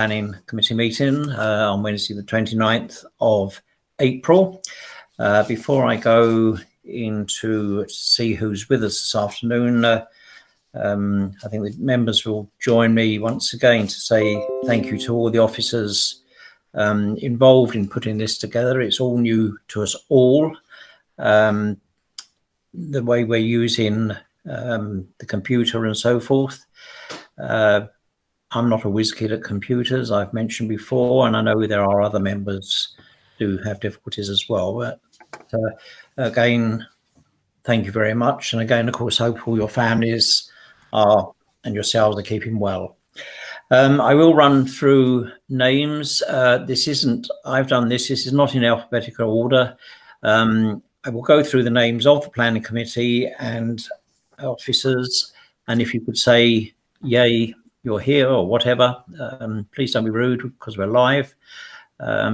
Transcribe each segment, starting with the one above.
Planning Committee meeting on Wednesday the 29th of April. Before I go into see who's with us this afternoon, I think the members will join me once again to say thank you to all the officers involved in putting this together. It's all new to us all. The way we're using the computer and so forth. I'm not a whiz kid at computers, I've mentioned before, and I know there are other members who have difficulties as well. But again, thank you very much. And again, of course, hope all your families are and yourselves are keeping well. I will run through names. This is not in alphabetical order. I will go through the names of the planning committee and officers, and if you could say yay, you're here, or whatever, please don't be rude because we're live,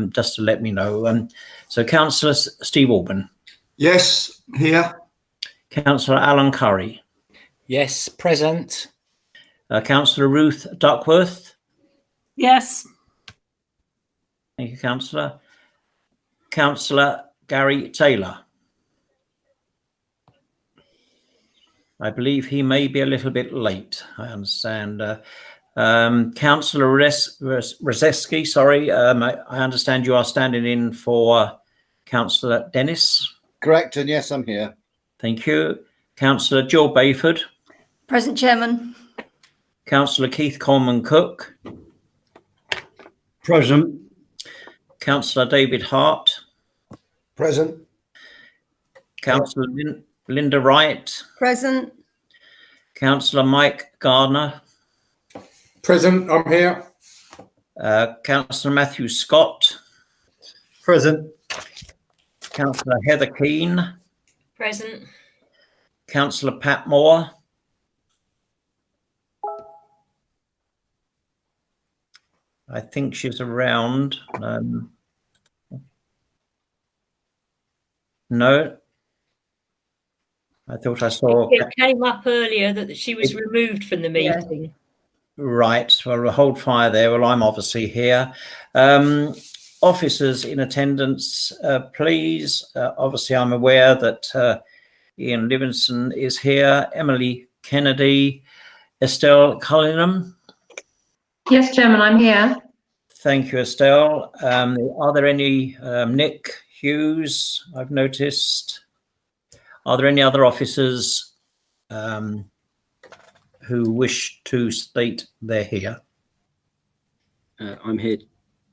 just to let me know. So Councillor Steve Alban. Yes, here. Councillor Alan Curry. Yes, present. Councillor Ruth Duckworth. Yes. Thank you, Councillor. Councillor Gary Taylor. I believe he may be a little bit late, I understand. Councillor Rzeski, sorry, I understand you are standing in for Councillor Dennis. Correct, and yes, I'm here. Thank you. Councillor Jill Bayford. Present, Chairman. Councillor Keith Coleman-Cook. Present. Councillor David Hart. Present. Councillor Linda Wright. Present. Councillor Mike Gardner. Present, I'm here. Councillor Matthew Scott. Present. Councillor Heather Keane. Present. Councillor Pat Moore. I think she's around. No. I thought I saw. It came up earlier that she was removed from the meeting. Yeah. Right. Well, we'll hold fire there. Well, I'm obviously here. Officers in attendance, please. Obviously, I'm aware that Ian Livingston is here. Emily Kennedy. Estelle Cullingham. Yes, Chairman, I'm here. Thank you, Estelle. Are there any Nick Hughes, I've noticed? Are there any other officers who wish to state they're here? I'm here,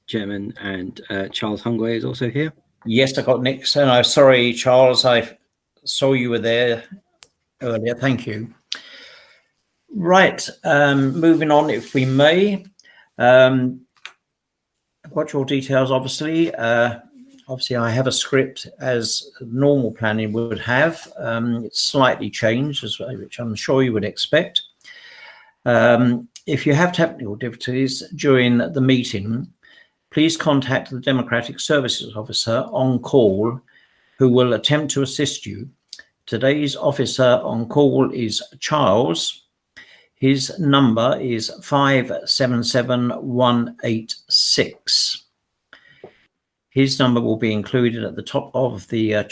Chairman, and Charles Hungway is also here. Yes, I got Nick. So I'm sorry, Charles, I saw you were there earlier. Thank you. Right, moving on, if we may. I've got your details, obviously. Obviously, I have a script as normal planning would have. It's slightly changed, which I'm sure you would expect. If you have technical difficulties during the meeting, please contact the Democratic Services Officer on call, who will attempt to assist you. Today's officer on call is Charles. His number is 577186. His number will be included at the top of the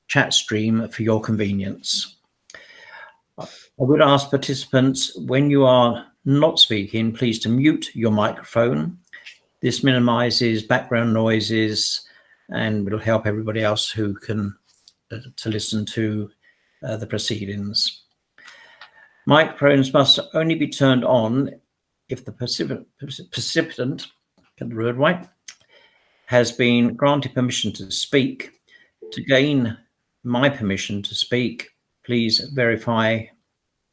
chat stream for your convenience. I would ask participants, when you are not speaking, please to mute your microphone. This minimizes background noises and will help everybody else who can to listen to the proceedings. Microphones must only be turned on if the participant, get the word right, has been granted permission to speak. To gain my permission to speak, please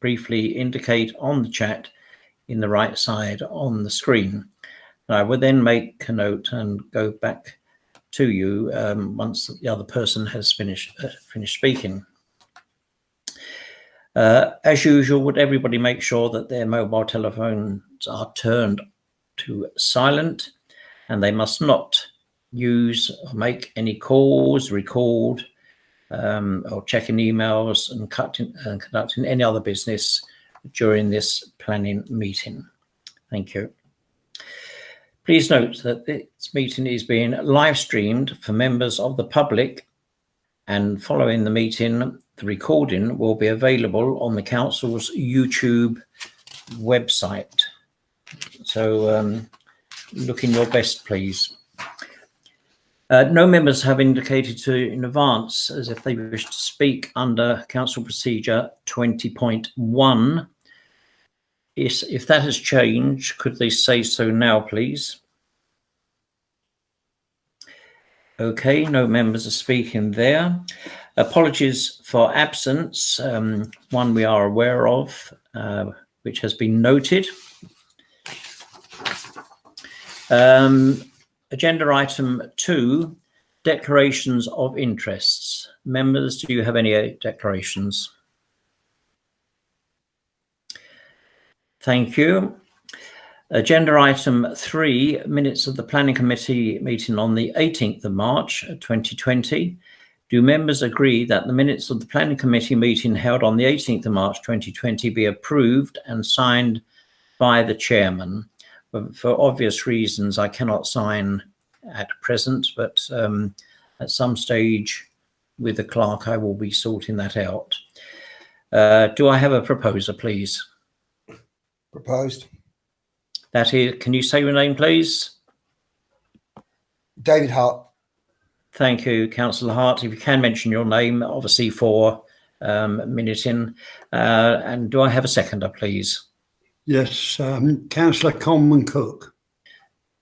briefly indicate on the chat in the right side on the screen. I will then make a note and go back to you once the other person has finished speaking. As usual, would everybody make sure that their mobile telephones are turned to silent, and they must not use or make any calls, record, or checking emails and conducting any other business during this planning meeting. Thank you. Please note that this meeting is being live streamed for members of the public, and following the meeting, the recording will be available on the Council's YouTube website. So look in your best, please. No members have indicated in advance as if they wish to speak under Council Procedure 20.1. If that has changed, could they say so now, please? Okay, no members are speaking there. Apologies for absence, one we are aware of, which has been noted. Agenda item 2, declarations of interests. Members, do you have any declarations? Thank you. Agenda item 3, minutes of the Planning Committee meeting on the 18th of March 2020. Do members agree that the minutes of the Planning Committee meeting held on the 18th of March 2020 be approved and signed by the chairman? For obvious reasons, I cannot sign at present, but at some stage with the clerk, I will be sorting that out. Do I have a proposer, please? Proposed. That is, can you say your name, please? David Hart. Thank you, Councillor Hart. If you can mention your name, obviously for minute in. And do I have a seconder, please? Yes, Councillor Coleman Cook.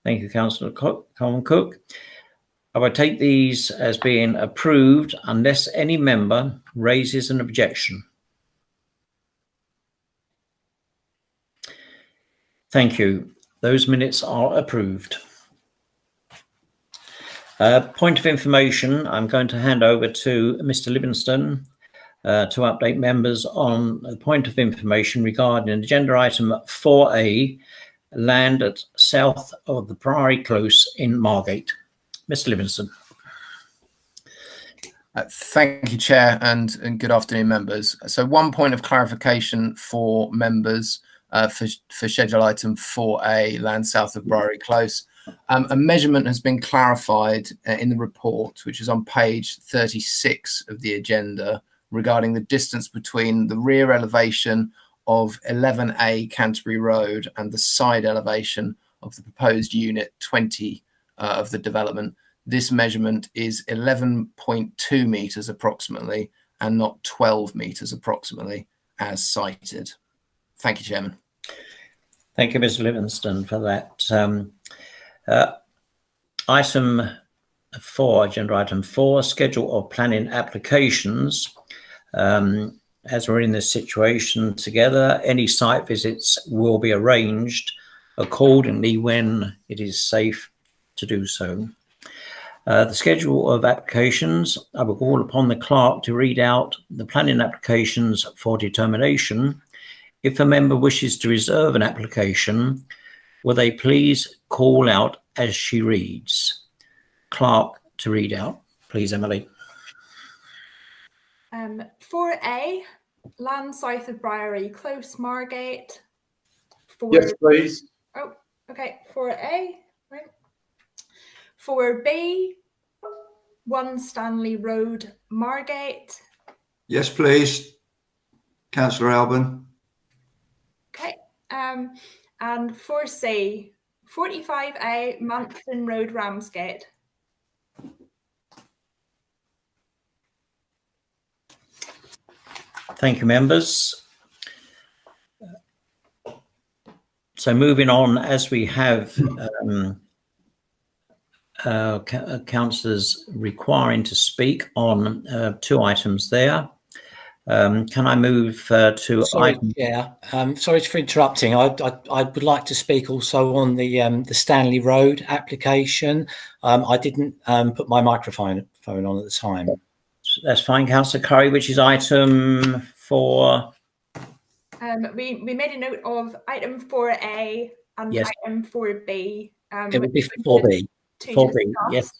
Thank you, Councillor Coleman Cook. I would take these as being approved unless any member raises an objection. Thank you. Those minutes are approved. Point of information, I'm going to hand over to Mr. Livingston to update members on the point of information regarding agenda item 4A, land at south of the Priory Close in Margate. Mr. Livingston. Thank you, Chair, and good afternoon, members. So one point of clarification for members for schedule item 4A, land south of Priory Close. A measurement has been clarified in the report, which is on page 36 of the agenda, regarding the distance between the rear elevation of 11A Canterbury Road and the side elevation of the proposed unit 20 of the development. This measurement is 11.2 metres approximately and not 12 metres approximately as cited. Thank you, Chairman. Thank you, Mr. Livingston, for that. Item 4, agenda item 4, schedule of planning applications. As we're in this situation together, any site visits will be arranged accordingly when it is safe to do so. The schedule of applications, I will call upon the clerk to read out the planning applications for determination. If a member wishes to reserve an application, will they please call out as she reads? Clerk to read out, please, Emily. 4A, land south of Priory Close, Margate. Yes, please. Oh, okay, 4A, right. 4B, 1 Stanley Road, Margate. Yes, please. Councillor Alban. Okay, and 4C, 45A, Manton Road, Ramsgate. Thank you, members. So moving on, as we have councillors requiring to speak on 2 items there. Can I move to item? Yeah, sorry for interrupting. I would like to speak also on the Stanley Road application. I didn't put my microphone on at the time. That's fine, Councillor Curry, which is item 4. We made a note of item 4A and yes. item 4B. It would be 4B. 4B, yes.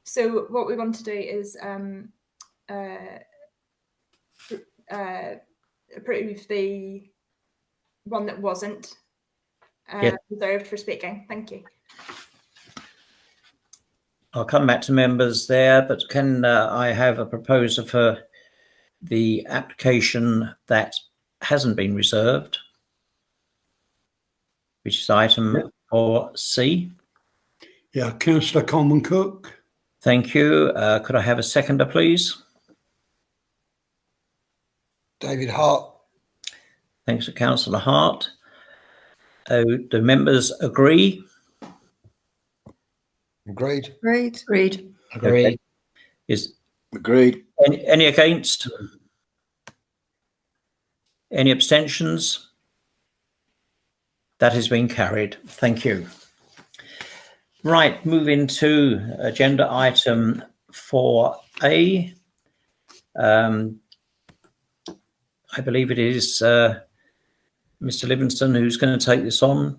So what we want to do is approve the one that wasn't reserved for speaking. Thank you. I'll come back to members there, but can I have a proposer for the application that hasn't been reserved, which is item 4C? Yeah, Councillor Coleman Cook. Thank you. Could I have a seconder, please? David Hart. Thanks to Councillor Hart. Do members agree? Agreed. Agreed. Agreed. Agreed. Okay. Is Agreed. any against? Any abstentions? That has been carried. Thank you. Right, moving to agenda item 4A. I believe it is Mr. Livingston who's going to take this on.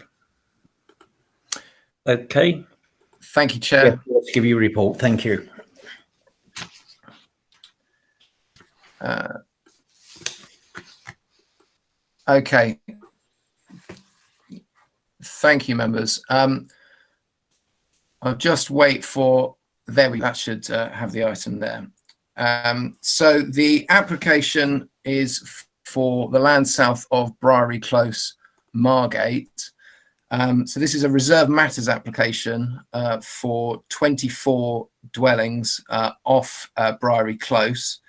Okay. Thank you, Chair. Yeah, let's give you a report. Thank you. Okay. Thank you, members. I'll just wait for, there we go, that should have the item there. So the application is for the land south of Briery Close, Margate. So this is a reserve matters application for 24 dwellings off Briery Close.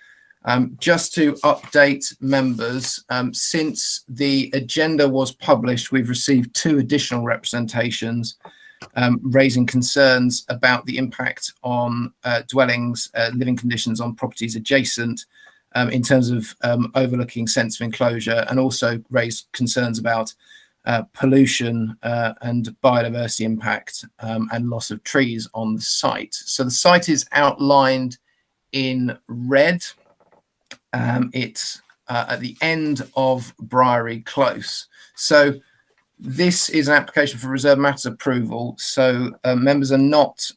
Just to update members, since the agenda was published, we've received 2 additional representations raising concerns about the impact on dwellings, living conditions on properties adjacent in terms of overlooking sensitive enclosure, and also raised concerns about pollution and biodiversity impact and loss of trees on the site. So the site is outlined in red. It's at the end of Briery Close. So this is an application for reserve matters approval. So members are not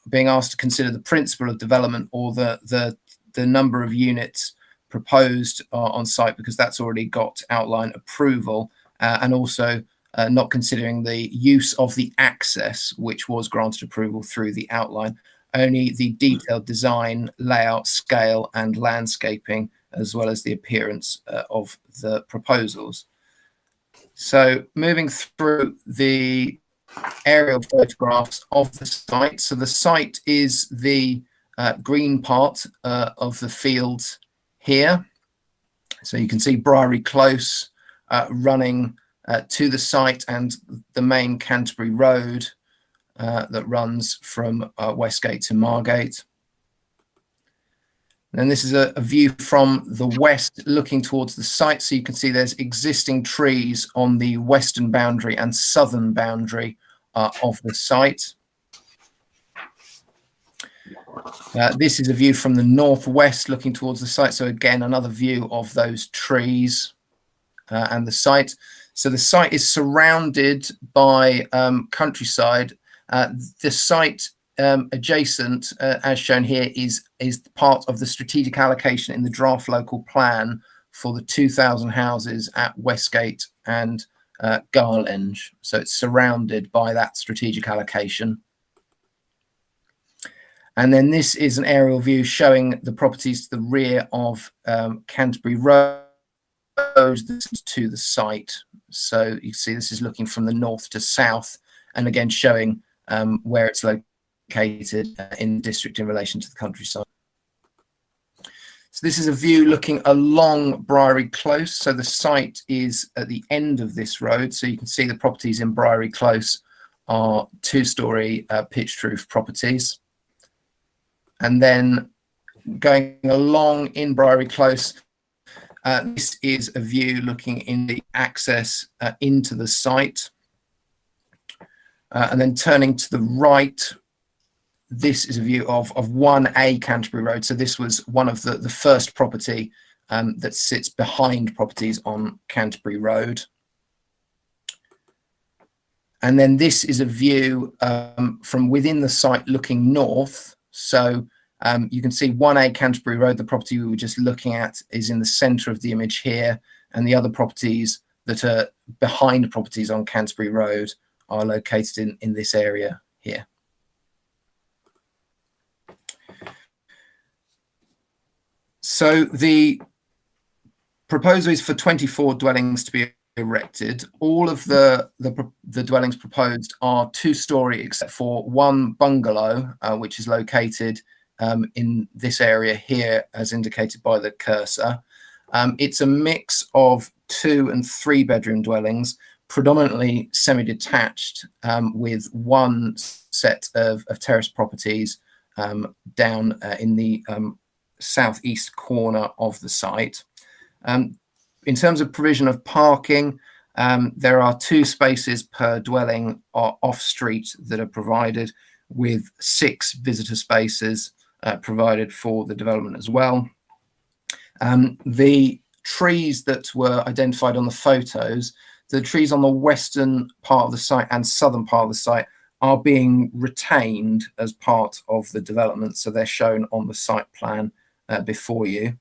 being asked to consider the principle of development or the number of units proposed on site, because that's already got outline approval, and also not considering the use of the access, which was granted approval through the outline. Only the detailed design, layout, scale, and landscaping, as well as the appearance of the proposals. So moving through the aerial photographs of the site. So the site is the green part of the field here. So you can see Briery Close running to the site, and the main Canterbury Road that runs from Westgate to Margate. And this is a view from the west looking towards the site. So you can see there's existing trees on the western boundary and southern boundary of the site. This is a view from the northwest looking towards the site. So again, another view of those trees and the site. So the site is surrounded by countryside. The site adjacent, as shown here, is part of the strategic allocation in the draft local plan for the 2,000 houses at Westgate and Garlenge. So it's surrounded by that strategic allocation. And then this is an aerial view showing the properties to the rear of Canterbury Road to the site. So you see this is looking from the north to south, and again showing where it's located in the district in relation to the countryside. So this is a view looking along Briery Close. So the site is at the end of this road. So you can see the properties in Briery Close are 2-storey pitched roof properties. And then going along in Briery Close, this is a view looking in the access into the site. And then turning to the right, this is a view of 1A Canterbury Road. So this was one of the first property that sits behind properties on Canterbury Road. And then this is a view from within the site looking north. So you can see 1A Canterbury Road, the property we were just looking at, is in the centre of the image here. And the other properties that are behind properties on Canterbury Road are located in this area here. So the proposal is for 24 dwellings to be erected. All of the dwellings proposed are 2-storey, except for one bungalow, which is located in this area here, as indicated by the cursor. It's a mix of 2- and 3-bedroom dwellings, predominantly semi-detached, with one set of terrace properties down in the southeast corner of the site. In terms of provision of parking, there are 2 spaces per dwelling off-street that are provided, with 6 visitor spaces provided for the development as well. The trees that were identified on the photos, the trees on the western part of the site and southern part of the site, are being retained as part of the development, so they're shown on the site plan before you.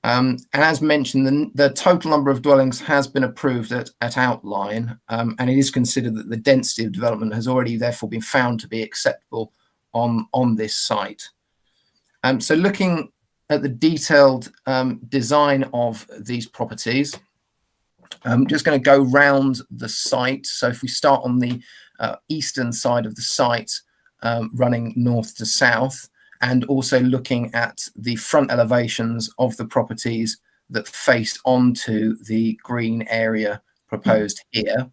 And as mentioned, the total number of dwellings has been approved at outline, and it is considered that the density of development has already therefore been found to be acceptable on this site. So looking at the detailed design of these properties, I'm just going to go round the site. So if we start on the eastern side of the site, running north to south, and also looking at the front elevations of the properties that face onto the green area proposed here.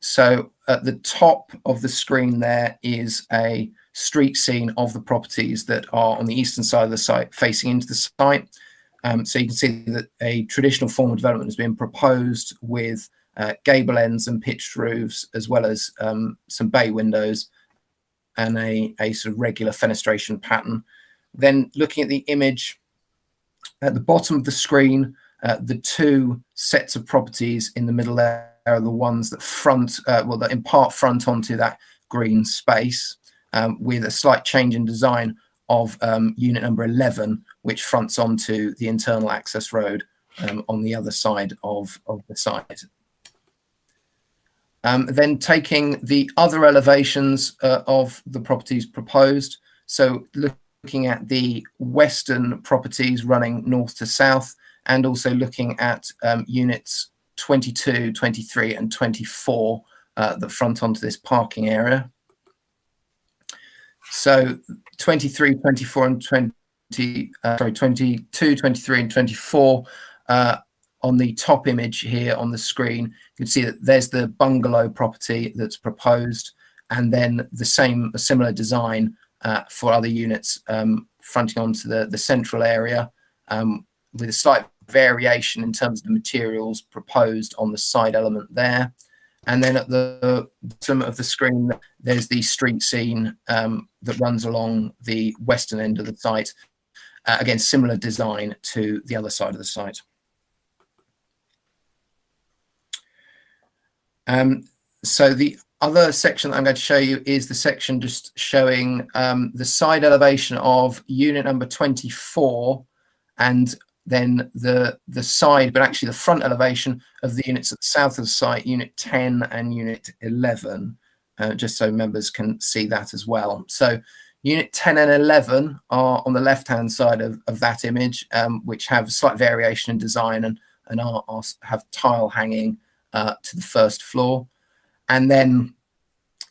So at the top of the screen there is a street scene of the properties that are on the eastern side of the site facing into the site. So you can see that a traditional form of development has been proposed with gable ends and pitched roofs, as well as some bay windows and a sort of regular fenestration pattern. Then looking at the image at the bottom of the screen, the 2 sets of properties in the middle there are the ones that front, that impart front onto that green space, with a slight change in design of unit number 11, which fronts onto the internal access road on the other side of the site. Then taking the other elevations of the properties proposed, so looking at the western properties running north to south, and also looking at units 22, 23 and 24 that front onto this parking area. So 23, 24 and 22, 23 and 24 on the top image here on the screen, you can see that there's the bungalow property that's proposed, and then a similar design for other units fronting onto the central area, with a slight variation in terms of the materials proposed on the side element there. And then at the bottom of the screen, there's the street scene that runs along the western end of the site. Again, similar design to the other side of the site. So the other section that I'm going to show you is the section just showing the side elevation of unit number 24, and then the side, but actually the front elevation of the units at the south of the site, unit 10 and unit 11, just so members can see that as well. So unit 10 and 11 are on the left-hand side of that image, which have a slight variation in design and have tile hanging to the first floor. And then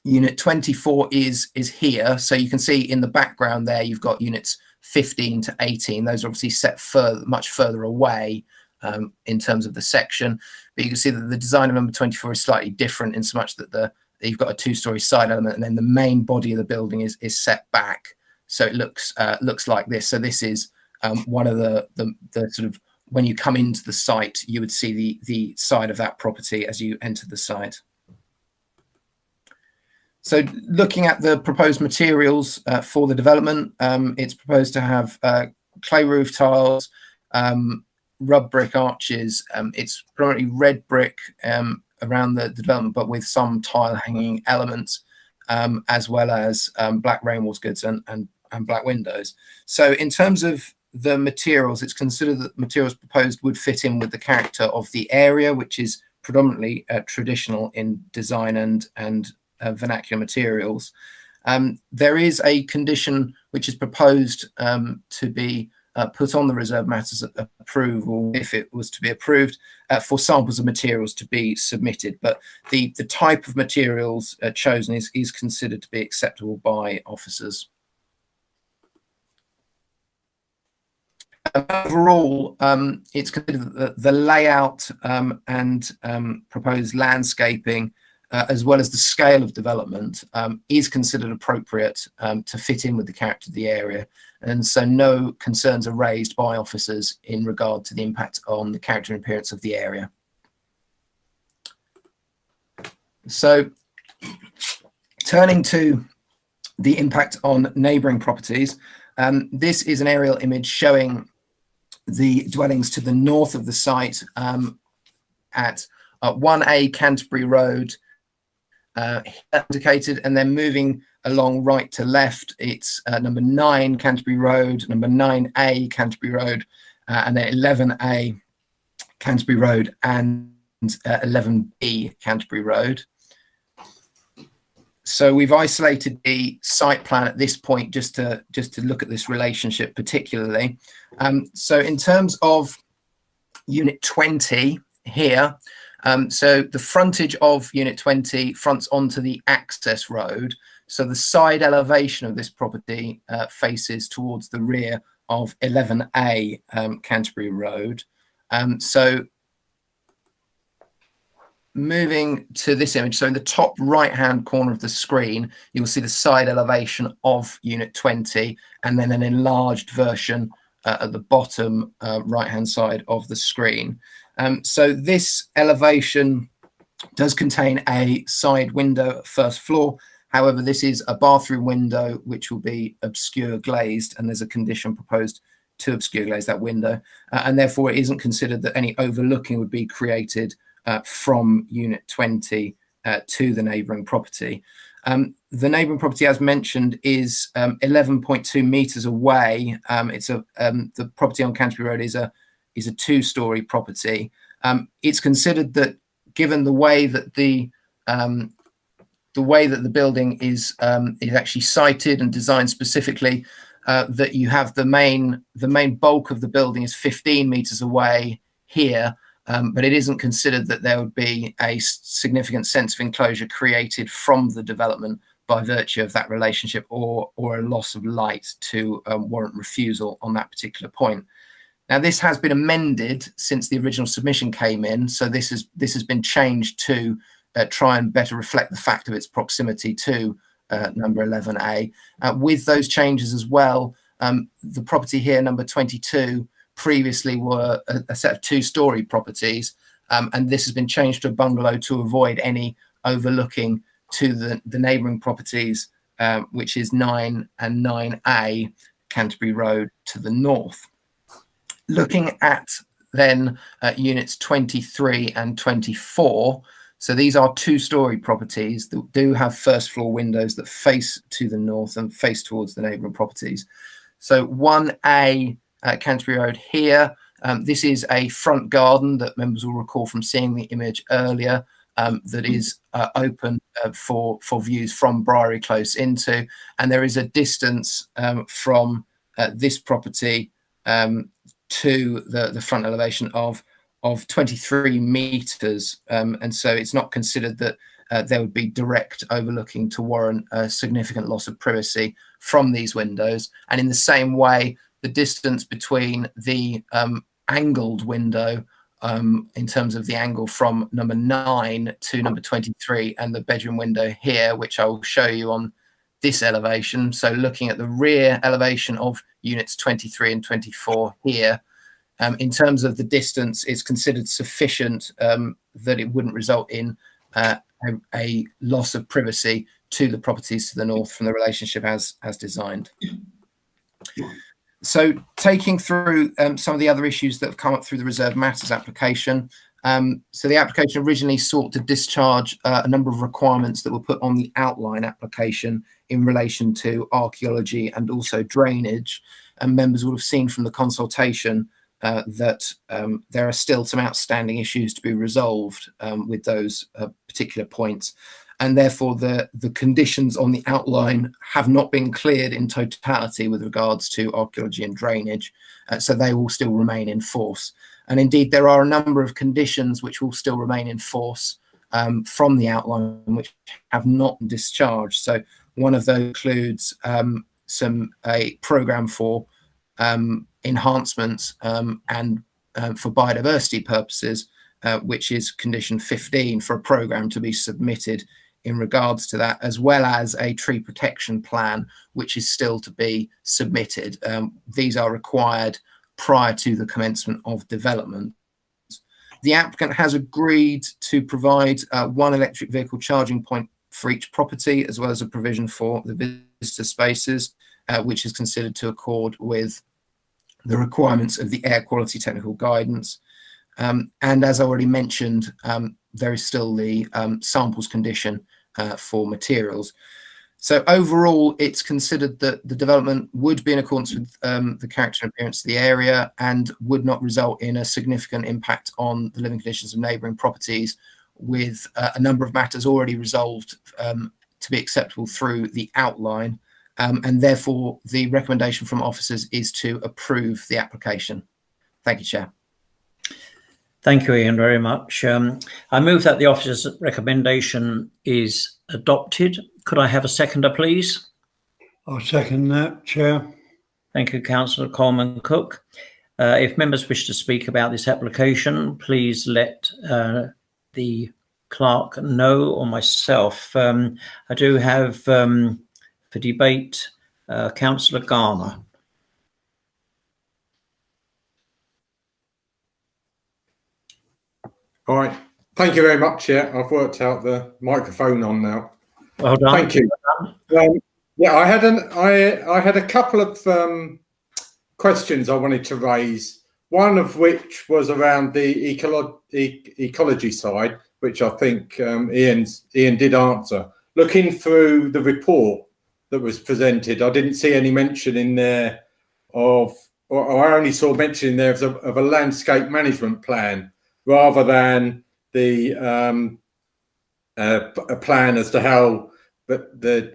unit 24 is here. So you can see in the background there, you've got units 15 to 18. Those are obviously set much further away in terms of the section. But you can see that the design of number 24 is slightly different in so much that you've got a 2-story side element, and then the main body of the building is set back. So it looks like this. So this is one of the sort of, when you come into the site, you would see the side of that property as you enter the site. So looking at the proposed materials for the development, it's proposed to have clay roof tiles, rub brick arches. It's primarily red brick around the development, but with some tile hanging elements, as well as black rain walls goods and black windows. So in terms of the materials, it's considered that the materials proposed would fit in with the character of the area, which is predominantly traditional in design and vernacular materials. There is a condition which is proposed to be put on the reserve matters approval, if it was to be approved, for samples of materials to be submitted. But the type of materials chosen is considered to be acceptable by officers. Overall, it's considered that the layout and proposed landscaping, as well as the scale of development, is considered appropriate to fit in with the character of the area. And so no concerns are raised by officers in regard to the impact on the character and appearance of the area. So turning to the impact on neighbouring properties, this is an aerial image showing the dwellings to the north of the site at 1A Canterbury Road, indicated, and then moving along right to left, it's number 9 Canterbury Road, number 9A Canterbury Road, and then 11A Canterbury Road and 11B Canterbury Road. So we've isolated the site plan at this point just to look at this relationship particularly. So in terms of Unit 20 here, so the frontage of Unit 20 fronts onto the access road. So the side elevation of this property faces towards the rear of 11A Canterbury Road. So moving to this image, so in the top right-hand corner of the screen, you'll see the side elevation of Unit 20, and then an enlarged version at the bottom right-hand side of the screen. So this elevation does contain a side window at first floor. However, this is a bathroom window which will be obscure glazed, and there's a condition proposed to obscure glaze that window, and therefore it isn't considered that any overlooking would be created from Unit 20 to the neighbouring property. The neighbouring property, as mentioned, is 11.2 metres away. The property on Canterbury Road is a 2-storey property. It's considered that, given the way that the building is actually sited and designed specifically, that you have the main bulk of the building is 15 metres away here, but it isn't considered that there would be a significant sense of enclosure created from the development by virtue of that relationship, or a loss of light to warrant refusal on that particular point. Now, this has been amended since the original submission came in, so this has been changed to try and better reflect the fact of its proximity to number 11A. With those changes as well, the property here, number 22, previously were a set of 2-storey properties, and this has been changed to a bungalow to avoid any overlooking to the neighbouring properties, which is 9 and 9A Canterbury Road to the north. Looking at then units 23 and 24, so these are 2-storey properties that do have first floor windows that face to the north and face towards the neighbouring properties. So 1A Canterbury Road here, this is a front garden that members will recall from seeing the image earlier, that is open for views from Briery Close into, and there is a distance from this property to the front elevation of 23 metres, and so it's not considered that there would be direct overlooking to warrant a significant loss of privacy from these windows. And in the same way, the distance between the angled window, in terms of the angle from number 9 to number 23, and the bedroom window here, which I will show you on this elevation. So looking at the rear elevation of units 23 and 24 here, in terms of the distance, it's considered sufficient that it wouldn't result in a loss of privacy to the properties to the north from the relationship as designed. So taking through some of the other issues that have come up through the reserve matters application. So the application originally sought to discharge a number of requirements that were put on the outline application in relation to archaeology and also drainage. And members will have seen from the consultation that there are still some outstanding issues to be resolved with those particular points. and therefore the conditions on the outline have not been cleared in totality with regards to archaeology and drainage, so they will still remain in force. And indeed, there are a number of conditions which will still remain in force from the outline which have not been discharged. So one of those includes a program for enhancements and for biodiversity purposes, which is condition 15 for a program to be submitted in regards to that, as well as a tree protection plan, which is still to be submitted. These are required prior to the commencement of development. The applicant has agreed to provide one electric vehicle charging point for each property, as well as a provision for the visitor spaces, which is considered to accord with the requirements of the air quality technical guidance. And as I already mentioned, there is still the samples condition for materials. So overall, it's considered that the development would be in accordance with the character and appearance of the area and would not result in a significant impact on the living conditions of neighbouring properties, with a number of matters already resolved to be acceptable through the outline. And therefore, the recommendation from officers is to approve the application. Thank you, Chair. Thank you, Ian, very much. I move that the officer's recommendation is adopted. Could I have a seconder, please? I'll second that, Chair. Thank you, Councillor Coleman Cook. If members wish to speak about this application, please let the clerk know or myself. I do have for debate Councillor Garner. All right. Thank you very much. Yeah, I've worked out the microphone on now. Well done. Thank you. Yeah, I had a couple of questions I wanted to raise. One of which was around the ecology side, which I think Ian did answer. Looking through the report that was presented, I didn't see any mention in there of, or I only saw mention in there of a landscape management plan, rather than the a plan as to how the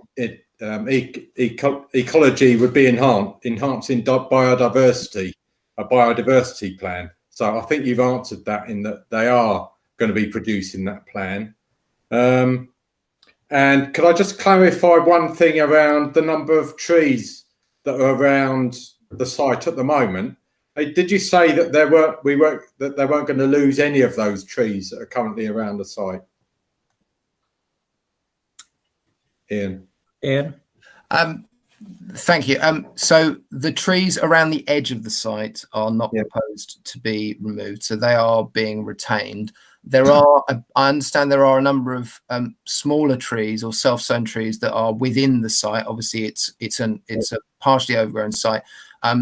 ecology would be enhancing biodiversity, a biodiversity plan. So I think you've answered that in that they are going to be producing that plan. And could I just clarify one thing around the number of trees that are around the site at the moment? Did you say that they weren't going to lose any of those trees that are currently around the site? Ian. Thank you. So the trees around the edge of the site are not proposed to be removed, so they are being retained. There are, I understand, there are a number of smaller trees or self-sown trees that are within the site. Obviously, it's a partially overgrown site,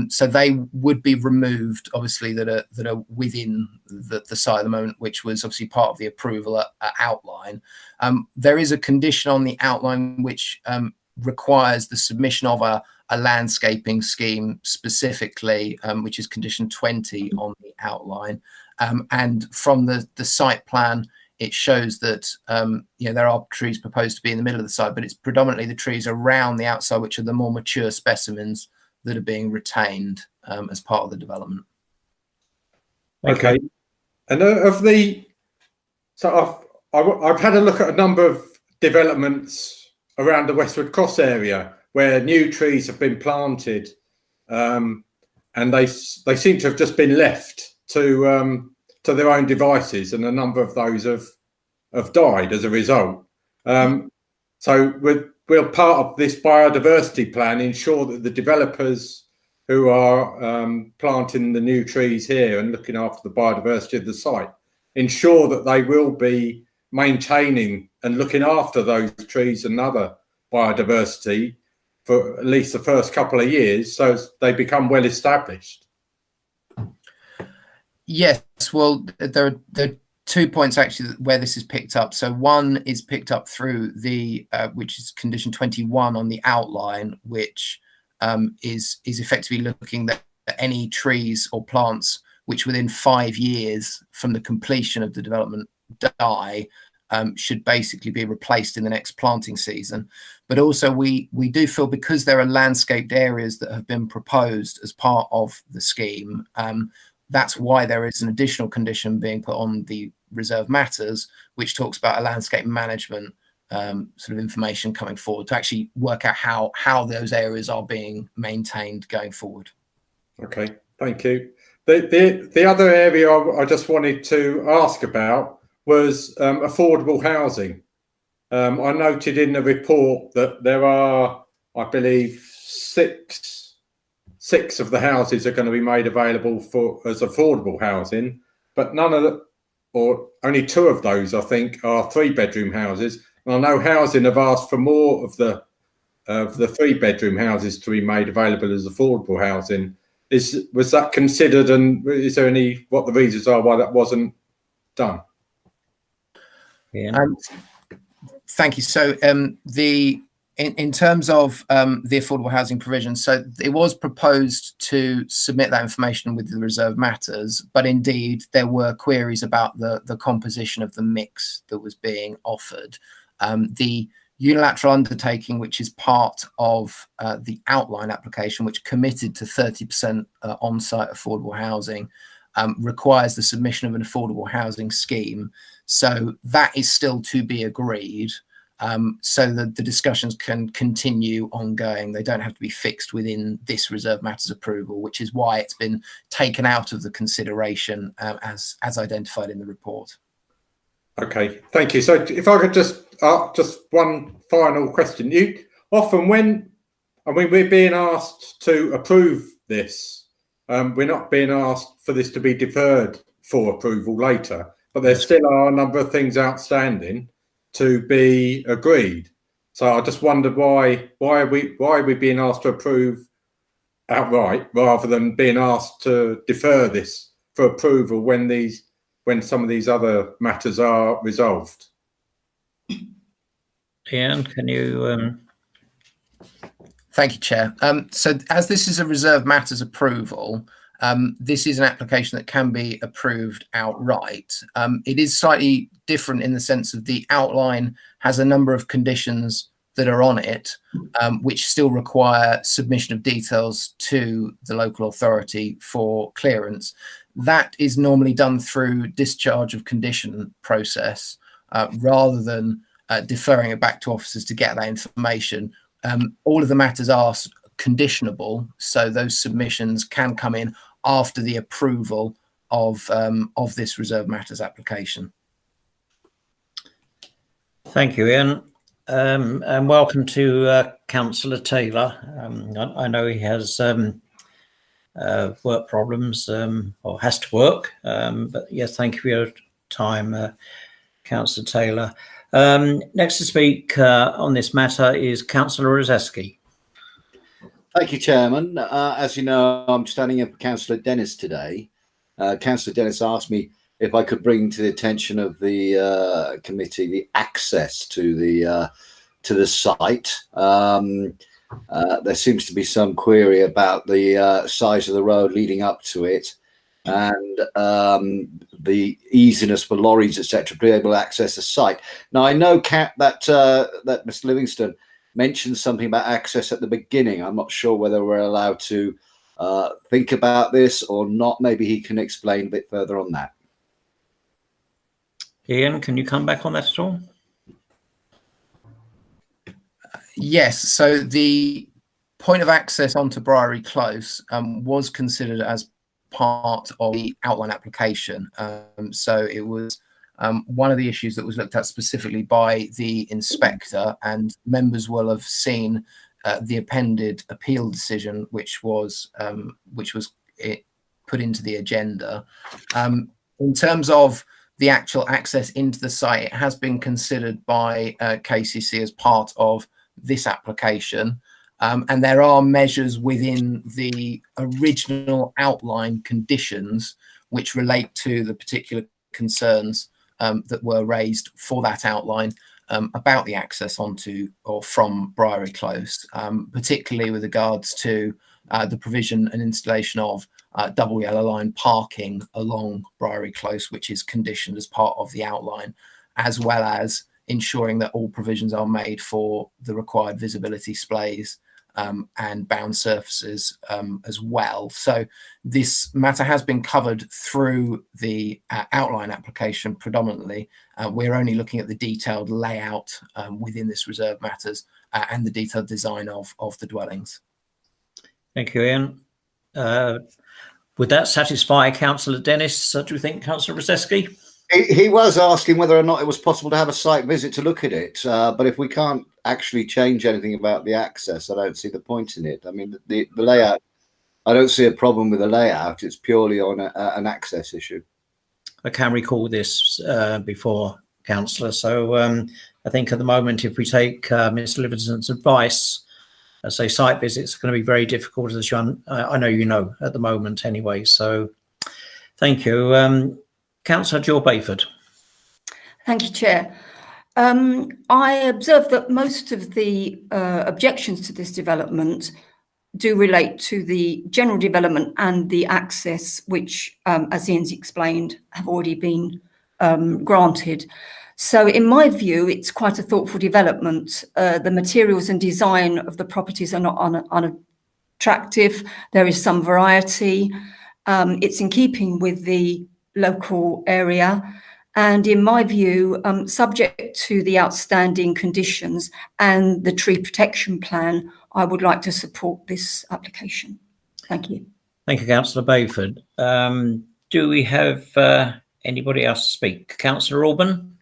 so they would be removed. Obviously, that are within the site at the moment, which was obviously part of the approval outline. There is a condition on the outline which requires the submission of a landscaping scheme specifically, which is condition 20 on the outline. And from the site plan, it shows that there are trees proposed to be in the middle of the site, but it's predominantly the trees around the outside, which are the more mature specimens that are being retained as part of the development. Okay. And so I've had a look at a number of developments around the Westward Cross area where new trees have been planted, and they seem to have just been left to their own devices, and a number of those have died as a result. So we'll part of this biodiversity plan ensure that the developers who are planting the new trees here and looking after the biodiversity of the site ensure that they will be maintaining and looking after those trees and other biodiversity for at least the first couple of years, so they become well established. Yes, well, there are 2 points actually where this is picked up. So one is picked up through the which is condition 21 on the outline, which is effectively looking at any trees or plants which within 5 years from the completion of the development die, should basically be replaced in the next planting season. But also we do feel, because there are landscaped areas that have been proposed as part of the scheme, that's why there is an additional condition being put on the reserve matters, which talks about a landscape management sort of information coming forward to actually work out how those areas are being maintained going forward. Okay, thank you. The other area I just wanted to ask about was affordable housing. I noted in the report that there are, I believe, six of the houses are going to be made available as affordable housing, but only 2 of those, I think, are 3-bedroom houses. And I know housing have asked for more of the 3-bedroom houses to be made available as affordable housing. Was that considered, and is there what the reasons are why that wasn't done? Yeah. Thank you. So in terms of the affordable housing provision, so it was proposed to submit that information with the reserve matters, but indeed there were queries about the composition of the mix that was being offered. The unilateral undertaking, which is part of the outline application, which committed to 30% on-site affordable housing, requires the submission of an affordable housing scheme. So that is still to be agreed, so that the discussions can continue ongoing. They don't have to be fixed within this reserve matters approval, which is why it's been taken out of the consideration as identified in the report. Okay, thank you. So if I could just one final question. We're being asked to approve this. We're not being asked for this to be deferred for approval later, but there still are a number of things outstanding to be agreed. So I just wondered why are we being asked to approve outright rather than being asked to defer this for approval when some of these other matters are resolved? Ian, can you? Thank you, Chair. So as this is a reserve matters approval, this is an application that can be approved outright. It is slightly different in the sense of the outline has a number of conditions that are on it, which still require submission of details to the local authority for clearance. That is normally done through discharge of condition process, rather than deferring it back to officers to get that information. All of the matters are conditionable, so those submissions can come in after the approval of this reserve matters application. Thank you, Ian. And welcome to Councillor Taylor. I know he has work problems, or has to work, but yes, thank you for your time, Councillor Taylor. Next to speak on this matter is Councillor Rozeski. Thank you, Chairman. As you know, I'm standing in for Councillor Dennis today. Councillor Dennis asked me if I could bring to the attention of the committee the access to the site. There seems to be some query about the size of the road leading up to it, and the easiness for lorries, etc., to be able to access the site. Now, I know that Mr. Livingston mentioned something about access at the beginning. I'm not sure whether we're allowed to think about this or not. Maybe he can explain a bit further on that. Ian, can you come back on that at all? Yes, so the point of access onto Briery Close was considered as part of the outline application. So it was one of the issues that was looked at specifically by the inspector, and members will have seen the appended appeal decision, which was put into the agenda. In terms of the actual access into the site, it has been considered by KCC as part of this application, and there are measures within the original outline conditions which relate to the particular concerns that were raised for that outline about the access onto or from Briery Close, particularly with regards to the provision and installation of double yellow line parking along Briery Close, which is conditioned as part of the outline. as well as ensuring that all provisions are made for the required visibility displays and bound surfaces as well. So this matter has been covered through the outline application predominantly. We're only looking at the detailed layout within this reserve matters and the detailed design of the dwellings. Thank you, Ian. Would that satisfy Councillor Dennis, do you think, Councillor Brzeski? He was asking whether or not it was possible to have a site visit to look at it, but if we can't actually change anything about the access, I don't see the point in it. I mean, the layout, I don't see a problem with the layout. It's purely on an access issue. I can recall this before, Councillor. So I think at the moment, if we take Mr. Livingston's advice, I say site visits are going to be very difficult, as I know you know at the moment anyway. So thank you. Councillor Jill Bayford. Thank you, Chair. I observe that most of the objections to this development do relate to the general development and the access, which, as Ian's explained, have already been granted. So in my view, it's quite a thoughtful development. The materials and design of the properties are not unattractive. There is some variety. It's in keeping with the local area, and in my view, subject to the outstanding conditions and the tree protection plan, I would like to support this application. Thank you. Thank you, Councillor Bayford. Do we have anybody else to speak? Councillor Orban?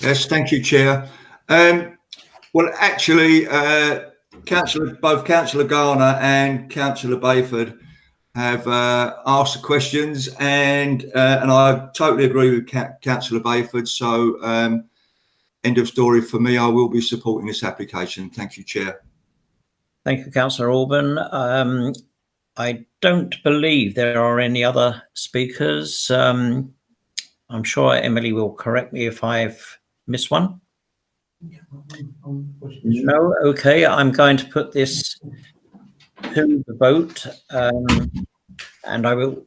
Yes, thank you, Chair. Well, actually, both Councillor Garner and Councillor Bayford have asked the questions, and I totally agree with Councillor Bayford. So, end of story for me. I will be supporting this application. Thank you, Chair. Thank you, Councillor Orban. I don't believe there are any other speakers. I'm sure Emily will correct me if I've missed one. No, okay. I'm going to put this to the vote, and I will.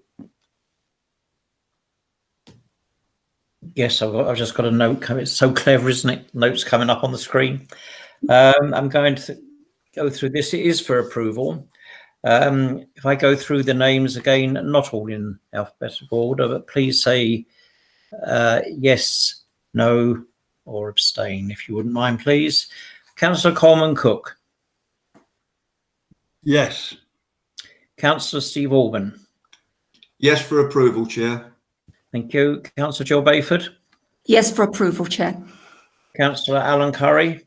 Yes, I've just got a note. It's so clever, isn't it? Notes coming up on the screen. I'm going to go through this. It is for approval. If I go through the names again, not all in alphabetical order, but please say yes, no, or abstain, if you wouldn't mind, please. Councillor Coleman Cook. Yes. Councillor Steve Orban. Yes for approval, Chair. Thank you. Councillor Jill Bayford. Yes for approval, Chair. Councillor Alan Curry.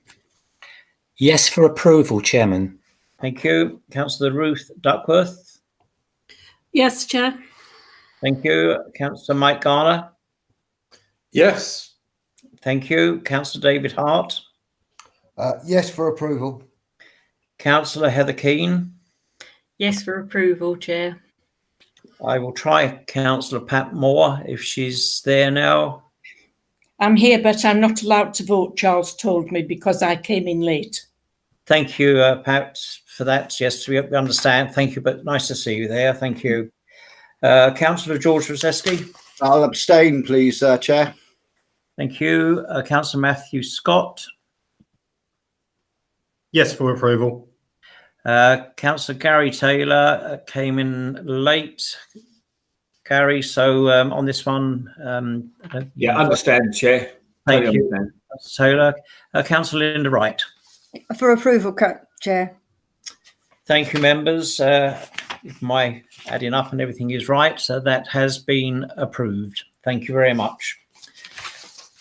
Yes for approval, Chairman. Thank you. Councillor Ruth Duckworth. Yes, Chair. Thank you. Councillor Mike Garner. Yes. Thank you. Councillor David Hart. Yes for approval. Councillor Heather Keane. Yes for approval, Chair. I will try Councillor Pat Moore if she's there now. I'm here, but I'm not allowed to vote, Charles told me, because I came in late. Thank you, Pat, for that. Yes, we understand. Thank you, but nice to see you there. Thank you. Councillor George Brzeski. I'll abstain, please, Chair. Thank you. Councillor Matthew Scott. Yes for approval. Councillor Gary Taylor came in late. Gary, so on this one... yeah, understand, Chair. Thank you, Taylor. Councillor Linda Wright. For approval, Chair. Thank you, members. If my adding up and everything is right, so that has been approved. Thank you very much.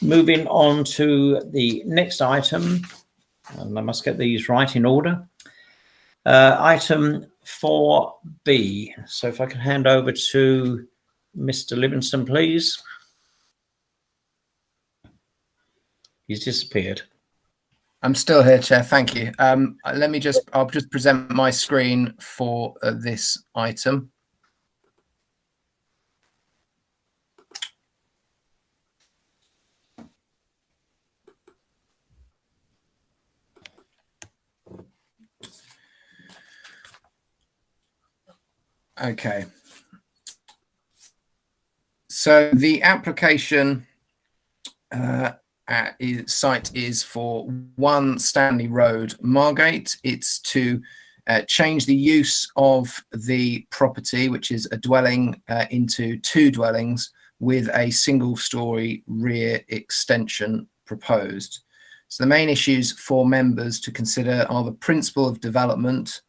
Moving on to the next item, and I must get these right in order. Item 4B. So if I can hand over to Mr. Livingston, please. He's disappeared. I'm still here, Chair. Thank you. I'll just present my screen for this item. Okay. So the application site is for 1 Stanley Road, Margate. It's to change the use of the property, which is a dwelling, into 2 dwellings with a single-storey rear extension proposed. So the main issues for members to consider are the principle of development,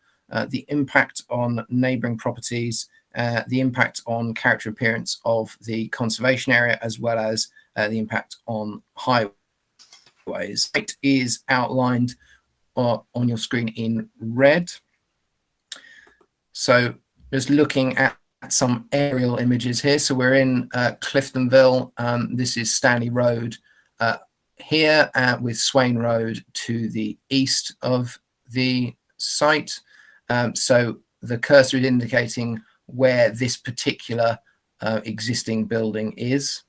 the impact on neighbouring properties, the impact on character appearance of the conservation area, as well as the impact on highways. It is outlined on your screen in red. So just looking at some aerial images here. So we're in Cliftonville. This is Stanley Road here, with Swain Road to the east of the site. So the cursor is indicating where this particular existing building is.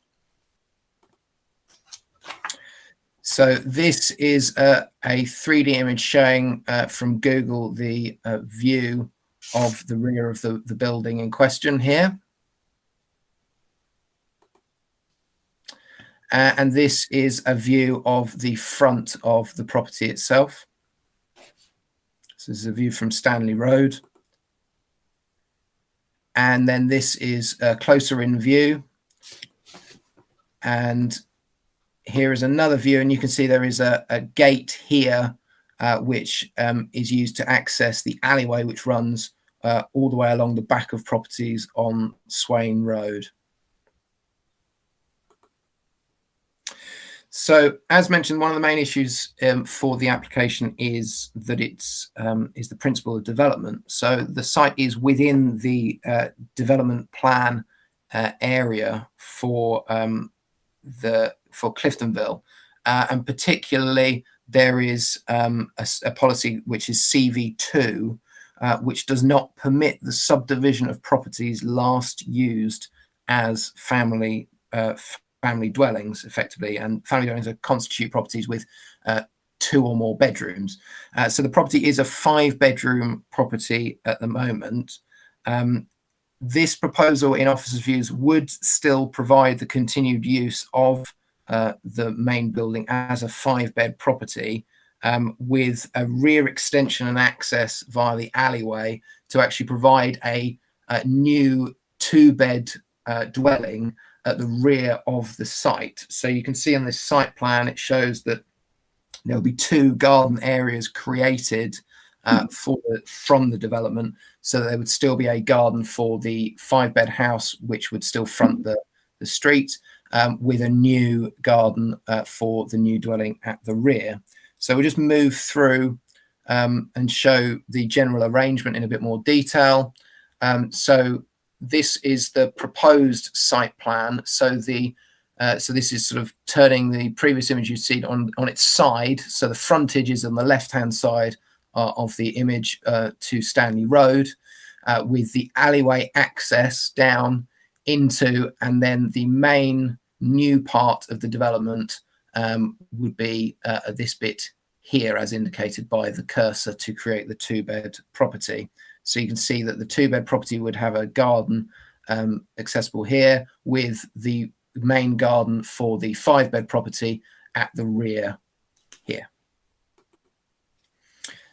So this is a 3D image showing from Google the view of the rear of the building in question here. And this is a view of the front of the property itself. So this is a view from Stanley Road. And then this is a closer in view. And here is another view, and you can see there is a gate here, which is used to access the alleyway, which runs all the way along the back of properties on Swain Road. So, as mentioned, one of the main issues for the application is that it's is the principle of development. So the site is within the development plan area for Cliftonville, and particularly there is a policy which is CV2, which does not permit the subdivision of properties last used as family dwellings, effectively, and family dwellings constitute properties with 2 or more bedrooms. So the property is a 5-bedroom property at the moment. This proposal, in officers' views, would still provide the continued use of the main building as a 5-bed property, with a rear extension and access via the alleyway to actually provide a new 2-bed dwelling at the rear of the site. So you can see on this site plan, it shows that there'll be 2 garden areas created from the development, so there would still be a garden for the 5-bed house, which would still front the street, with a new garden for the new dwelling at the rear. So we'll just move through and show the general arrangement in a bit more detail. So this is the proposed site plan. So so this is sort of turning the previous image you've seen on its side. So the frontage is on the left-hand side of the image to Stanley Road, with the alleyway access down into, and then the main new part of the development would be this bit here, as indicated by the cursor, to create the 2-bed property. So you can see that the 2-bed property would have a garden accessible here, with the main garden for the 5-bed property at the rear here.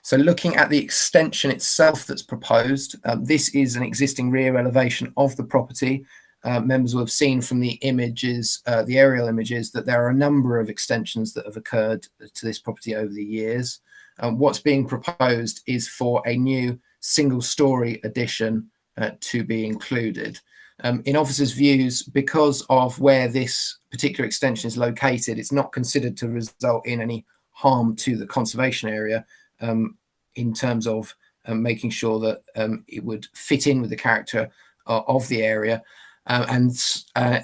So looking at the extension itself that's proposed, this is an existing rear elevation of the property. Members will have seen from the images, the aerial images, that there are a number of extensions that have occurred to this property over the years. What's being proposed is for a new single-storey addition to be included. In officers' views, because of where this particular extension is located, it's not considered to result in any harm to the conservation area, in terms of making sure that it would fit in with the character of the area. And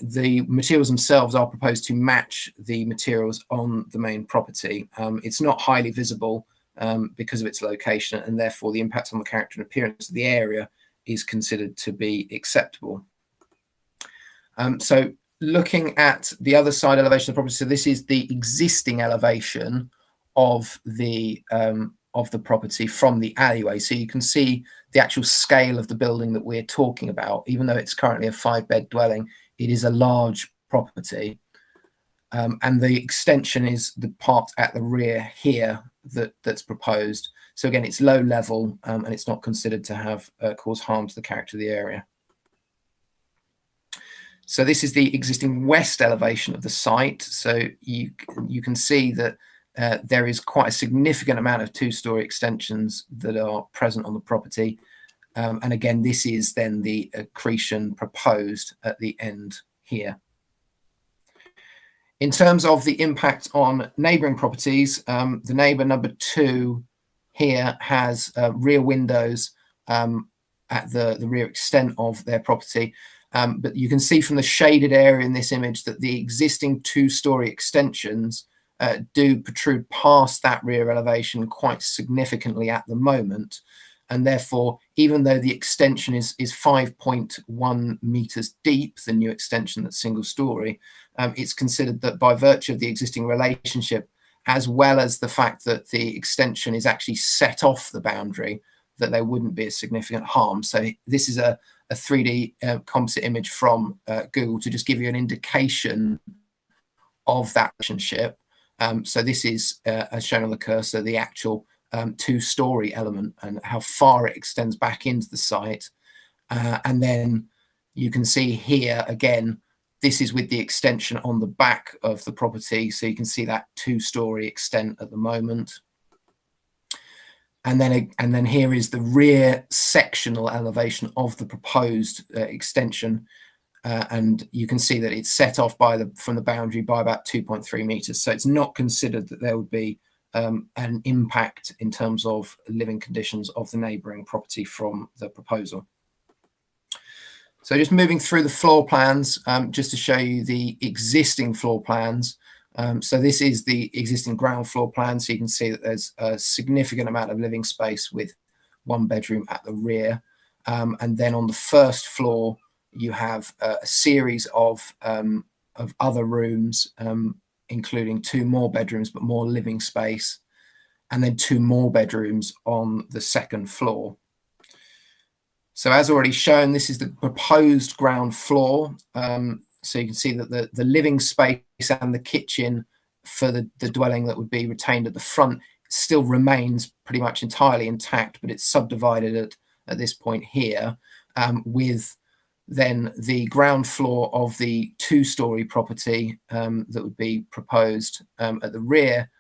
the materials themselves are proposed to match the materials on the main property. It's not highly visible because of its location, and therefore the impact on the character and appearance of the area is considered to be acceptable. So looking at the other side elevation of the property, so this is the existing elevation of the property from the alleyway. So you can see the actual scale of the building that we're talking about. Even though it's currently a 5-bed dwelling, it is a large property. And the extension is the part at the rear here that's proposed. So again, it's low level and it's not considered to have cause harm to the character of the area. So this is the existing west elevation of the site. So you can see that there is quite a significant amount of two-storey extensions that are present on the property. And again, this is then the accretion proposed at the end here. In terms of the impact on neighbouring properties, the neighbour number 2 here has rear windows at the rear extent of their property. But you can see from the shaded area in this image that the existing two-storey extensions do protrude past that rear elevation quite significantly at the moment. And therefore, even though the extension is 5.1 metres deep, the new extension that's single storey, it's considered that by virtue of the existing relationship, as well as the fact that the extension is actually set off the boundary, that there wouldn't be a significant harm. So this is a 3D composite image from Google to just give you an indication of that relationship. So this is, as shown on the cursor, the actual two-storey element and how far it extends back into the site. And then you can see here, again, this is with the extension on the back of the property. So you can see that two-storey extent at the moment. And then here is the rear sectional elevation of the proposed extension. And you can see that it's set off from the boundary by about 2.3 metres. So it's not considered that there would be an impact in terms of living conditions of the neighbouring property from the proposal. So just moving through the floor plans, just to show you the existing floor plans. So this is the existing ground floor plan. So you can see that there's a significant amount of living space with one bedroom at the rear. And then on the first floor, you have a series of other rooms, including 2 more bedrooms, but more living space, and then 2 more bedrooms on the second floor. So as already shown, this is the proposed ground floor. So you can see that the living space and the kitchen for the dwelling that would be retained at the front still remains pretty much entirely intact, but it's subdivided at this point here, with then the ground floor of the 2-storey property that would be proposed at the rear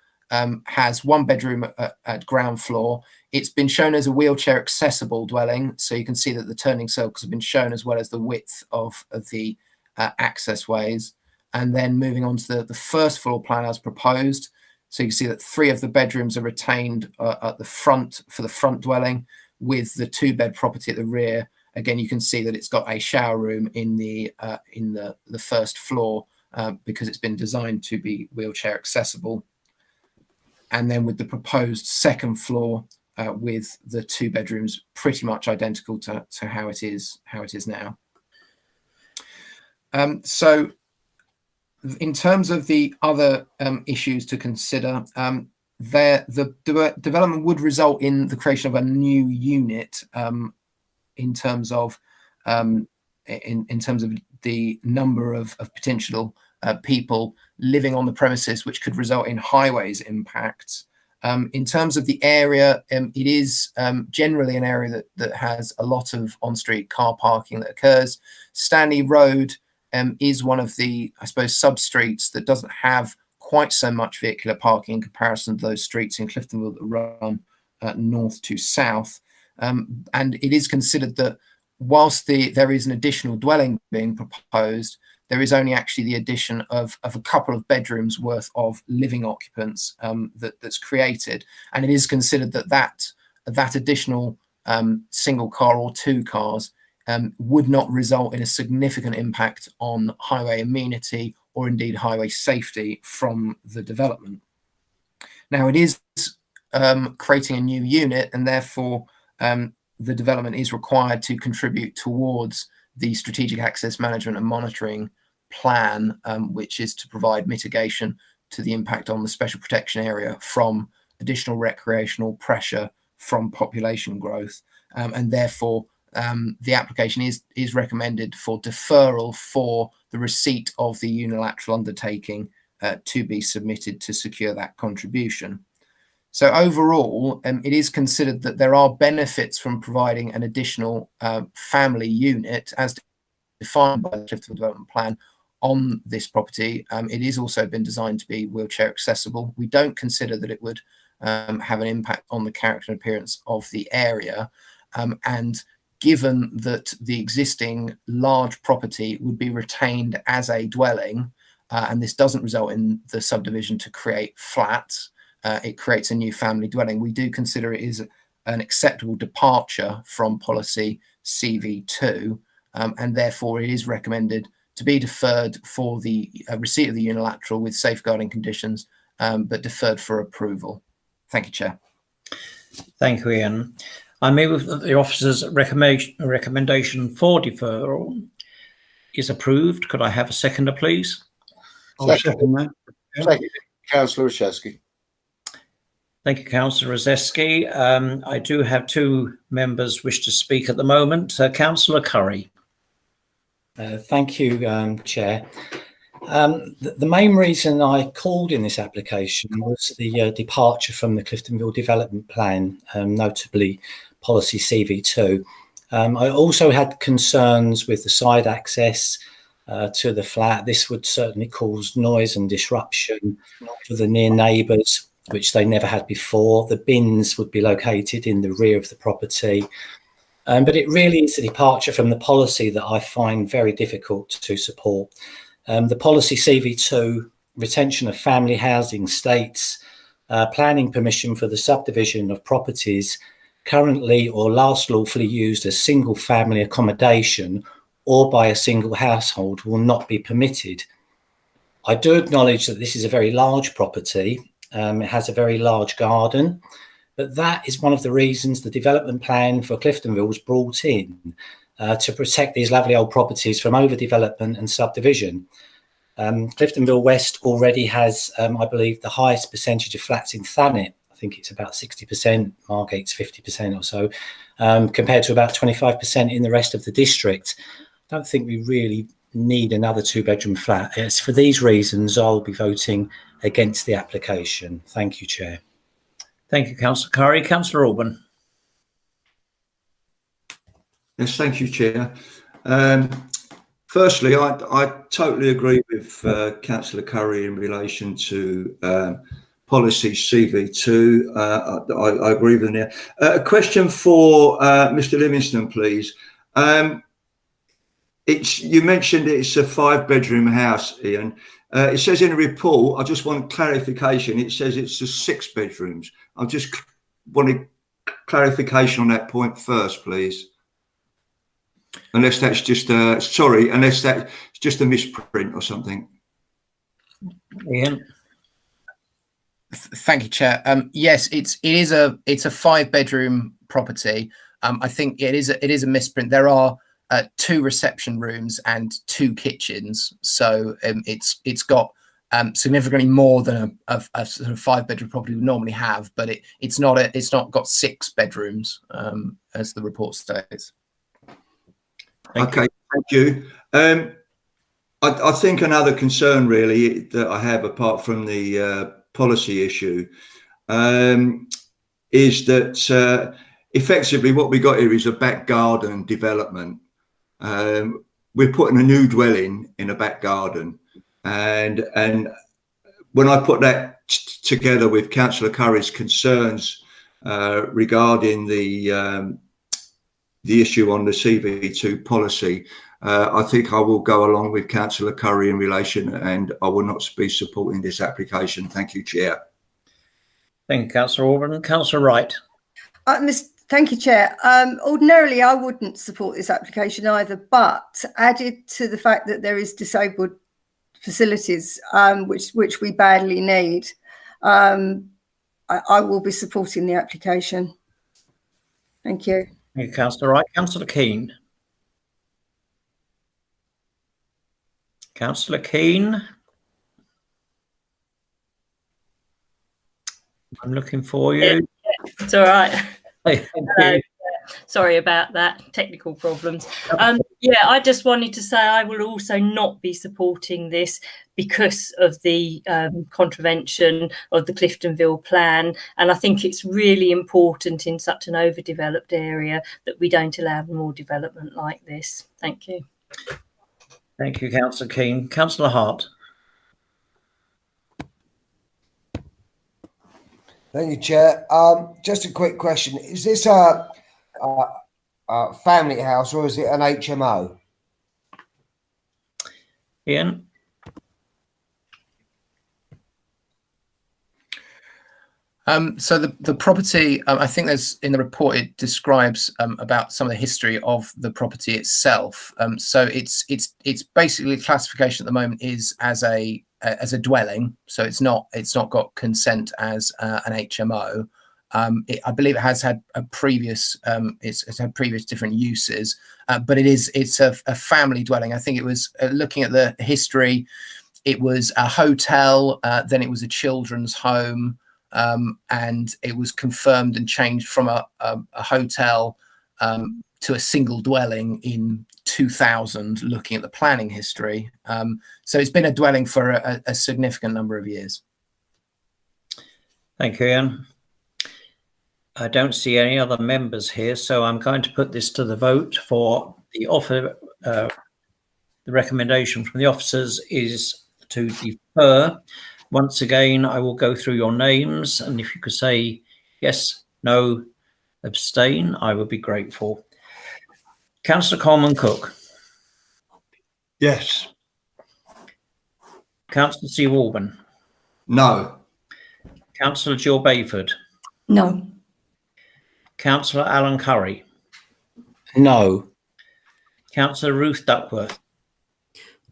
has 1 bedroom at ground floor. It's been shown as a wheelchair accessible dwelling, so you can see that the turning circles have been shown as well as the width of the access ways. And then moving on to the first floor plan as proposed, so you can see that 3 of the bedrooms are retained at the front for the front dwelling, with the 2-bed property at the rear. Again, you can see that it's got a shower room in the first floor because it's been designed to be wheelchair accessible. And then with the proposed second floor with the 2 bedrooms pretty much identical to how it is now. So in terms of the other issues to consider, the development would result in the creation of a new unit in terms of the number of potential people living on the premises, which could result in highways impacts. In terms of the area, it is generally an area that has a lot of on-street car parking that occurs. Stanley Road is one of the, I suppose, sub-streets that doesn't have quite so much vehicular parking in comparison to those streets in Cliftonville that run north to south. And it is considered that whilst there is an additional dwelling being proposed, there is only actually the addition of a couple of bedrooms worth of living occupants that's created. And it is considered that additional single car or 2 cars would not result in a significant impact on highway amenity or indeed highway safety from the development. Now, it is creating a new unit, and therefore the development is required to contribute towards the strategic access management and monitoring plan, which is to provide mitigation to the impact on the special protection area from additional recreational pressure from population growth. And therefore, the application is recommended for deferral for the receipt of the unilateral undertaking to be submitted to secure that contribution. So overall, it is considered that there are benefits from providing an additional family unit as defined by the Clifton Development Plan on this property. It is also been designed to be wheelchair accessible. We don't consider that it would have an impact on the character and appearance of the area. And given that the existing large property would be retained as a dwelling, and this doesn't result in the subdivision to create flats, it creates a new family dwelling. We do consider it is an acceptable departure from policy CV2, and therefore it is recommended to be deferred for the receipt of the unilateral with safeguarding conditions, but deferred for approval. Thank you, Chair. Thank you, Ian. I move that the officer's recommendation for deferral is approved. Could I have a seconder, please? I'll second that. Thank you, Councillor Rashevsky. Thank you, Councillor Rashevsky. I do have two members wish to speak at the moment. Councillor Curry. Thank you, Chair. The main reason I called in this application was the departure from the Cliftonville Development Plan, notably policy CV2. I also had concerns with the side access to the flat. This would certainly cause noise and disruption for the near neighbours, which they never had before. The bins would be located in the rear of the property. But it really is a departure from the policy that I find very difficult to support. The policy CV2, retention of family housing, states planning permission for the subdivision of properties currently or last lawfully used as single family accommodation or by a single household will not be permitted. I do acknowledge that this is a very large property. It has a very large garden, but that is one of the reasons the development plan for Cliftonville was brought in, to protect these lovely old properties from overdevelopment and subdivision. Cliftonville West already has, I believe, the highest percentage of flats in Thanet. I think it's about 60%, Margate's 50% or so, compared to about 25% in the rest of the district. I don't think we really need another two-bedroom flat. It's for these reasons I'll be voting against the application. Thank you, Chair. Thank you, Councillor Curry. Councillor Orban. Yes, thank you, Chair. Firstly, I totally agree with Councillor Curry in relation to policy CV2. I agree with him there. A question for Mr. Livingston, please. You mentioned it's a 5-bedroom house, Ian. It says in the report, I just want clarification, it says it's just 6 bedrooms. I just wanted clarification on that point first, please. Unless that's just unless that's just a misprint or something. Ian. Thank you, Chair. Yes, it's a 5-bedroom property. I think it is a misprint. There are 2 reception rooms and 2 kitchens, so it's got significantly more than a sort of 5-bedroom property would normally have, but it's not got 6 bedrooms as the report states. Okay, thank you. I think another concern really that I have, apart from the policy issue, is that effectively what we got here is a back garden development. We're putting a new dwelling in a back garden, and when I put that together with Councillor Curry's concerns regarding the issue on the CV2 policy, I think I will go along with Councillor Curry in relation, and I will not be supporting this application. Thank you, Chair. Thank you, Councillor Orban. Councillor Wright. Thank you, Chair. Ordinarily, I wouldn't support this application either, but added to the fact that there is disabled facilities, which we badly need, I will be supporting the application. Thank you. Thank you, Councillor Wright. Councillor Keane. Councillor Keane. I'm looking for you. It's all right. Thank you. Sorry about that, technical problems. Yeah, I just wanted to say I will also not be supporting this because of the contravention of the Cliftonville plan. And I think it's really important in such an overdeveloped area that we don't allow more development like this. Thank you. Thank you, Councillor Keane. Councillor Hart. Thank you, Chair. Just a quick question. Is this a family house or is it an HMO? Ian? So the property, I think there's in the report, it describes about some of the history of the property itself. So it's basically classification at the moment is as a dwelling. So it's not got consent as an HMO. I believe it has had a previous it's had previous different uses, but it's a family dwelling. I think it was looking at the history. It was a hotel, then it was a children's home. And it was confirmed and changed from a hotel to a single dwelling in 2000, looking at the planning history. So it's been a dwelling for a significant number of years. Thank you, Ian. I don't see any other members here, so I'm going to put this to the vote for the offer. The recommendation from the officers is to defer. Once again, I will go through your names, and if you could say yes, no, abstain, I would be grateful. Councillor Coleman-Cook. Yes. Councillor Steve Alban. No. Councillor Jill Bayford. No. Councillor Alan Curry. No. Councillor Ruth Duckworth.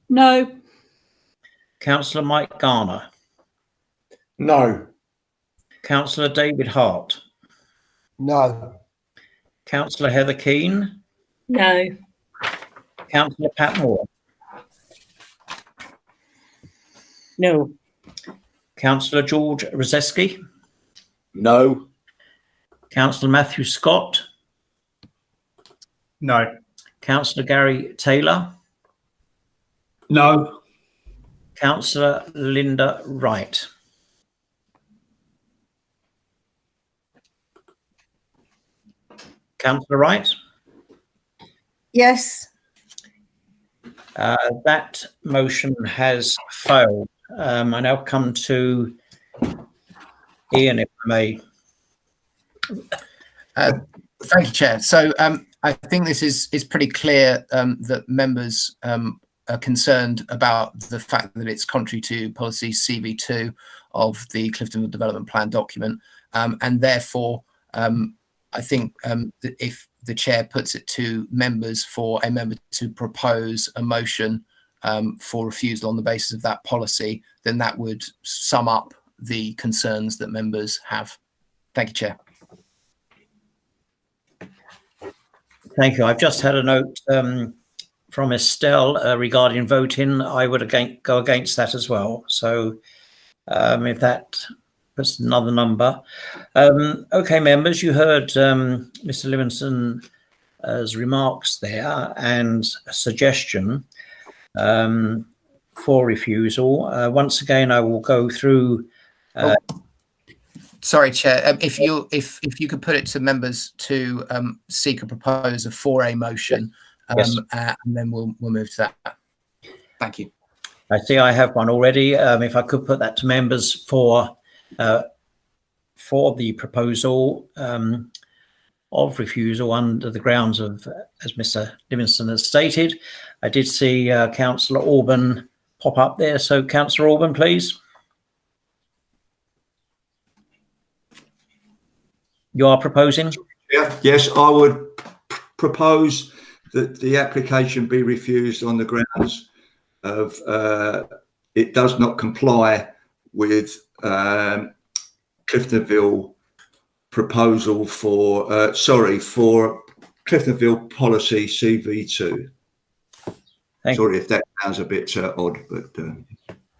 No. Councillor Mike Garner. No. Councillor David Hart. No. Councillor Heather Keane. No. Councillor Pat Moore. No. Councillor George Rozeski. No. Councillor Matthew Scott. No. Councillor Gary Taylor. No. Councillor Linda Wright. Councillor Wright? Yes. That motion has failed. I now come to Ian, if I may. Thank you, Chair. So I think this is pretty clear that members are concerned about the fact that it's contrary to policy CV2 of the Cliftonville Development Plan document, and therefore I think that if the Chair puts it to members for a member to propose a motion for refusal on the basis of that policy, then that would sum up the concerns that members have. Thank you, Chair. Thank you. I've just had a note from Estelle regarding voting. I would go against that as well. So if that puts another number. Okay, members, you heard Mr. Livingston's remarks there and a suggestion for refusal. Once again, I will go through. Sorry, Chair. If you could put it to members to seek a proposer for a motion, yes. And then we'll move to that. Thank you. I see I have one already. If I could put that to members for the proposal of refusal under the grounds of, as Mr. Livingston has stated. I did see Councillor Alban pop up there. So, Councillor Alban, please. You are proposing? Yeah, yes, I would propose that the application be refused on the grounds of it does not comply with Cliftonville proposal for Cliftonville policy CV2. Sorry if that sounds a bit odd, but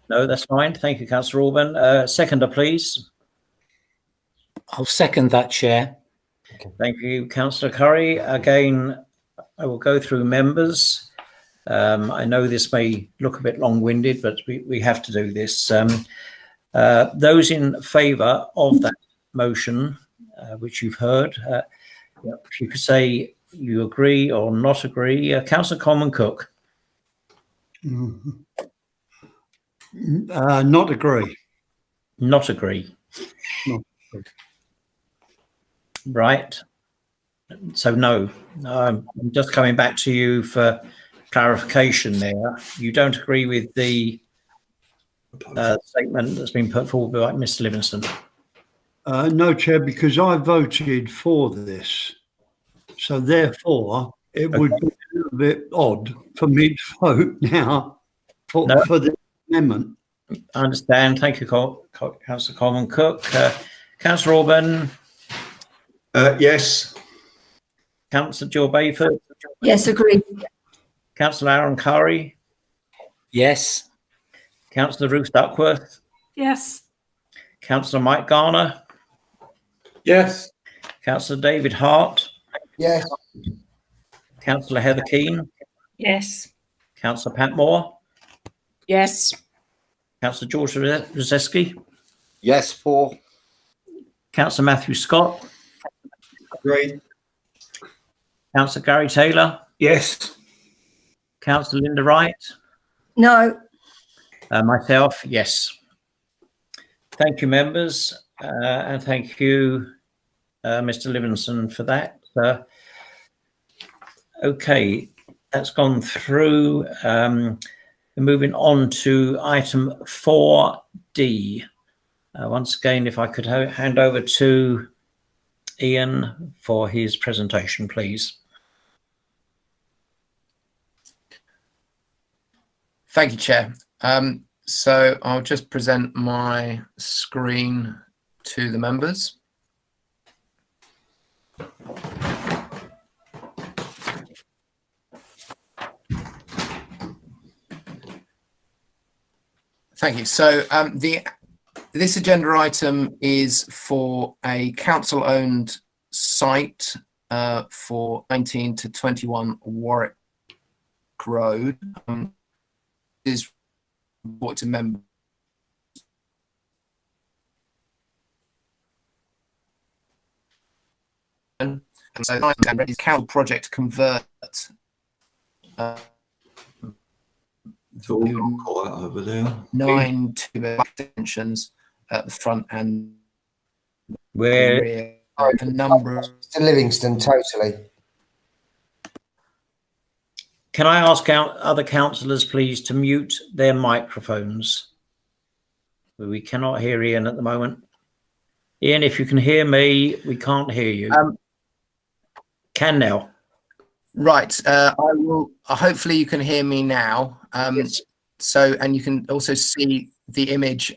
no, that's fine. Thank you, Councillor Alban. Seconder, please. I'll second that, Chair. Thank you, Councillor Curry. Again, I will go through members. I know this may look a bit long-winded, but we have to do this. Those in favour of that motion, which you've heard, if you could say you agree or not agree. Councillor Coleman Cook. Not agree. Not agree. Not agree. Right. So no. I'm just coming back to you for clarification there. You don't agree with the statement that's been put forward by Mr. Livingston? No, Chair, because I voted for this. So therefore, it would be a little bit odd for me to vote now for the amendment. I understand. Thank you, Councillor Coleman Cook. Councillor Orban? Yes. Councillor Jill Bayford? Yes, agree. Councillor Aaron Curry? Yes. Councillor Ruth Duckworth? Yes. Councillor Mike Garner? Yes. Councillor David Hart? Yes. Councillor Heather Keane? Yes. Councillor Pat Moore? Yes. Councillor George Rozeski? Yes, 4. Councillor Matthew Scott? Agreed. Councillor Gary Taylor? Yes. Councillor Linda Wright? No. Myself, yes. Thank you, members, and thank you, Mr. Livingston, for that. Okay, that's gone through. We're moving on to item 4D. Once again, if I could hand over to Ian for his presentation, please. Thank you, Chair. So I'll just present my screen to the members. Thank you. So this agenda item is for a council-owned site for 19 to 21 Warwick Road. Is report to members. And so is council project to convert It's all gone quiet over there. 9 2-bed extensions at the front and Where the rear. A number of Mr. Livingston, totally. Can I ask other councillors, please, to mute their microphones? We cannot hear Ian at the moment. Ian, if you can hear me, we can't hear you. Can now. Right. I will. Hopefully, you can hear me now. Yes. So, and you can also see the image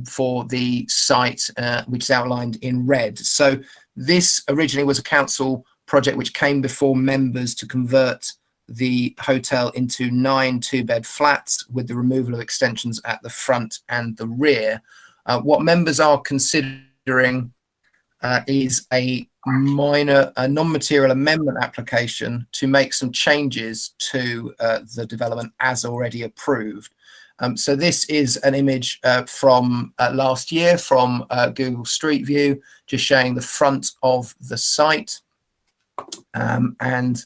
for the site, which is outlined in red. So, this originally was a council project which came before members to convert the hotel into 9 2-bed flats with the removal of extensions at the front and the rear. What members are considering is a minor non-material amendment application to make some changes to the development as already approved. So this is an image from last year from Google Street View, just showing the front of the site. And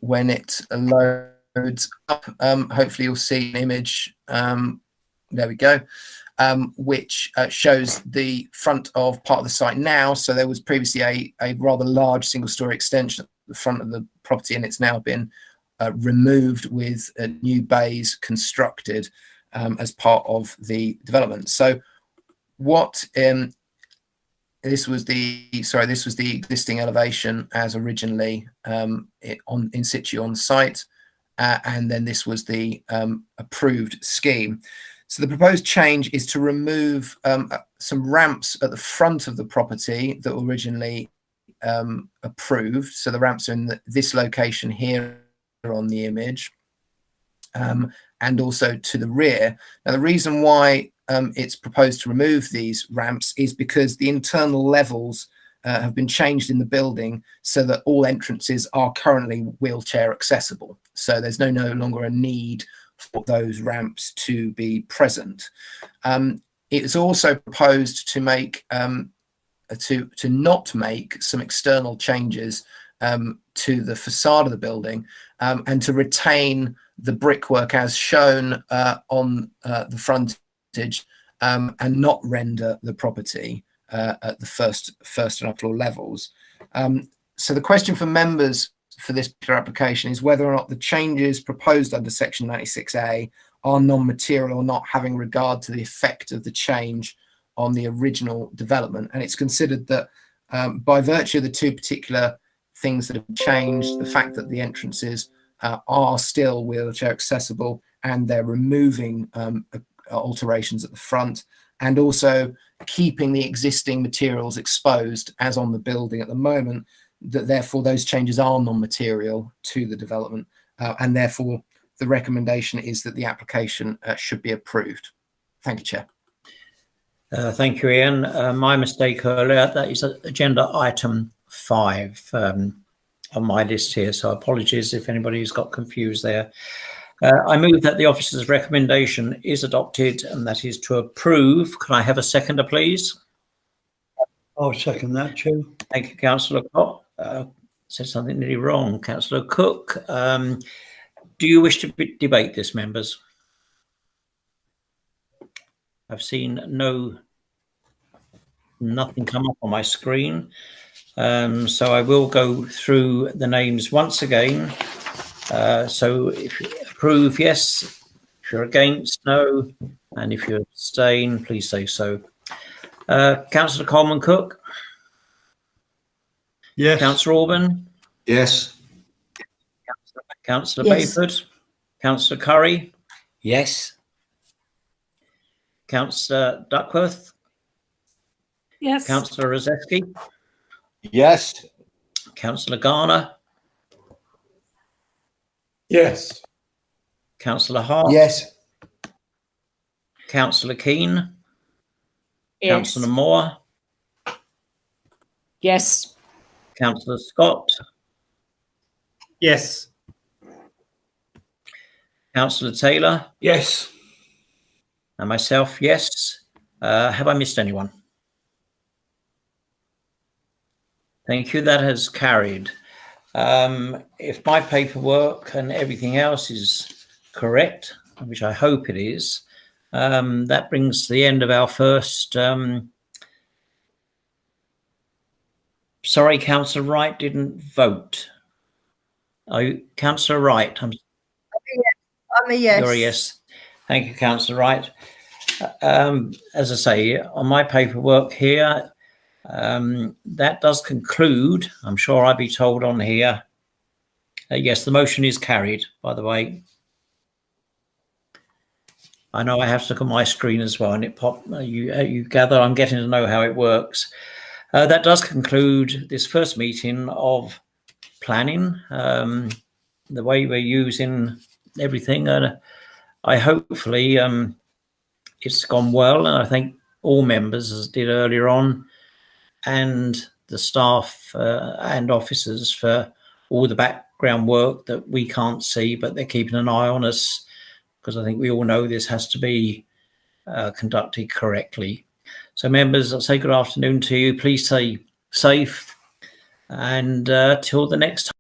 when it loads up, hopefully you'll see an image, there we go, which shows the front of part of the site now. So there was previously a rather large single-story extension at the front of the property, and it's now been removed with new bays constructed as part of the development. So what this was the existing elevation as originally in situ on site, and then this was the approved scheme. So the proposed change is to remove some ramps at the front of the property that were originally approved. So the ramps are in this location here on the image, and also to the rear. Now the reason why it's proposed to remove these ramps is because the internal levels have been changed in the building so that all entrances are currently wheelchair accessible. So there's no longer a need for those ramps to be present. It's also proposed to make to not make some external changes to the facade of the building and to retain the brickwork as shown on the frontage and not render the property at the first and upper floor levels. So the question for members for this particular application is whether or not the changes proposed under section 96A are non-material or not, having regard to the effect of the change on the original development. And it's considered that by virtue of the two particular things that have changed, the fact that the entrances are still wheelchair accessible and they're removing alterations at the front, and also keeping the existing materials exposed as on the building at the moment, that therefore those changes are non-material to the development, and therefore the recommendation is that the application should be approved. Thank you, Chair. Thank you, Ian. My mistake earlier, that is agenda item 5 on my list here, so apologies if anybody's got confused there. I move that the officer's recommendation is adopted, and that is to approve. Can I have a seconder, please? I'll second that, Chair. Thank you, Councillor Cook. Said something nearly wrong. Councillor Cook, do you wish to debate this, members? I've seen nothing come up on my screen. So I will go through the names once again. So if you approve, yes. If you're against, no. And if you abstain, please say so. Councillor Coleman Cook? Yes. Councillor Orban? Yes. Councillor Yes. Bayford? Councillor Curry? Yes. Councillor Duckworth? Yes. Councillor Rozeski? Yes. Councillor Garner? Yes. Councillor Hart? Yes. Councillor Keane? Yes. Councillor Moore? Yes. Councillor Scott? Yes. Councillor Taylor? Yes. And myself, yes. Have I missed anyone? Thank you. That has carried. If my paperwork and everything else is correct, which I hope it is, that brings to the end of our first. Sorry, Councillor Wright didn't vote. Councillor Wright, I'm a yes. you're a yes. Thank you, Councillor Wright. As I say, on my paperwork here, that does conclude. I'm sure I'll be told on here. Yes, the motion is carried, by the way. I know I have to look at my screen as well, and it popped. You gather I'm getting to know how it works. That does conclude this first meeting of planning, the way we're using everything. I hopefully it's gone well, and I thank all members, as I did earlier on, and the staff and officers for all the background work that we can't see, but they're keeping an eye on us, because I think we all know this has to be conducted correctly. So members, I'll say good afternoon to you. Please stay safe, and till the next time.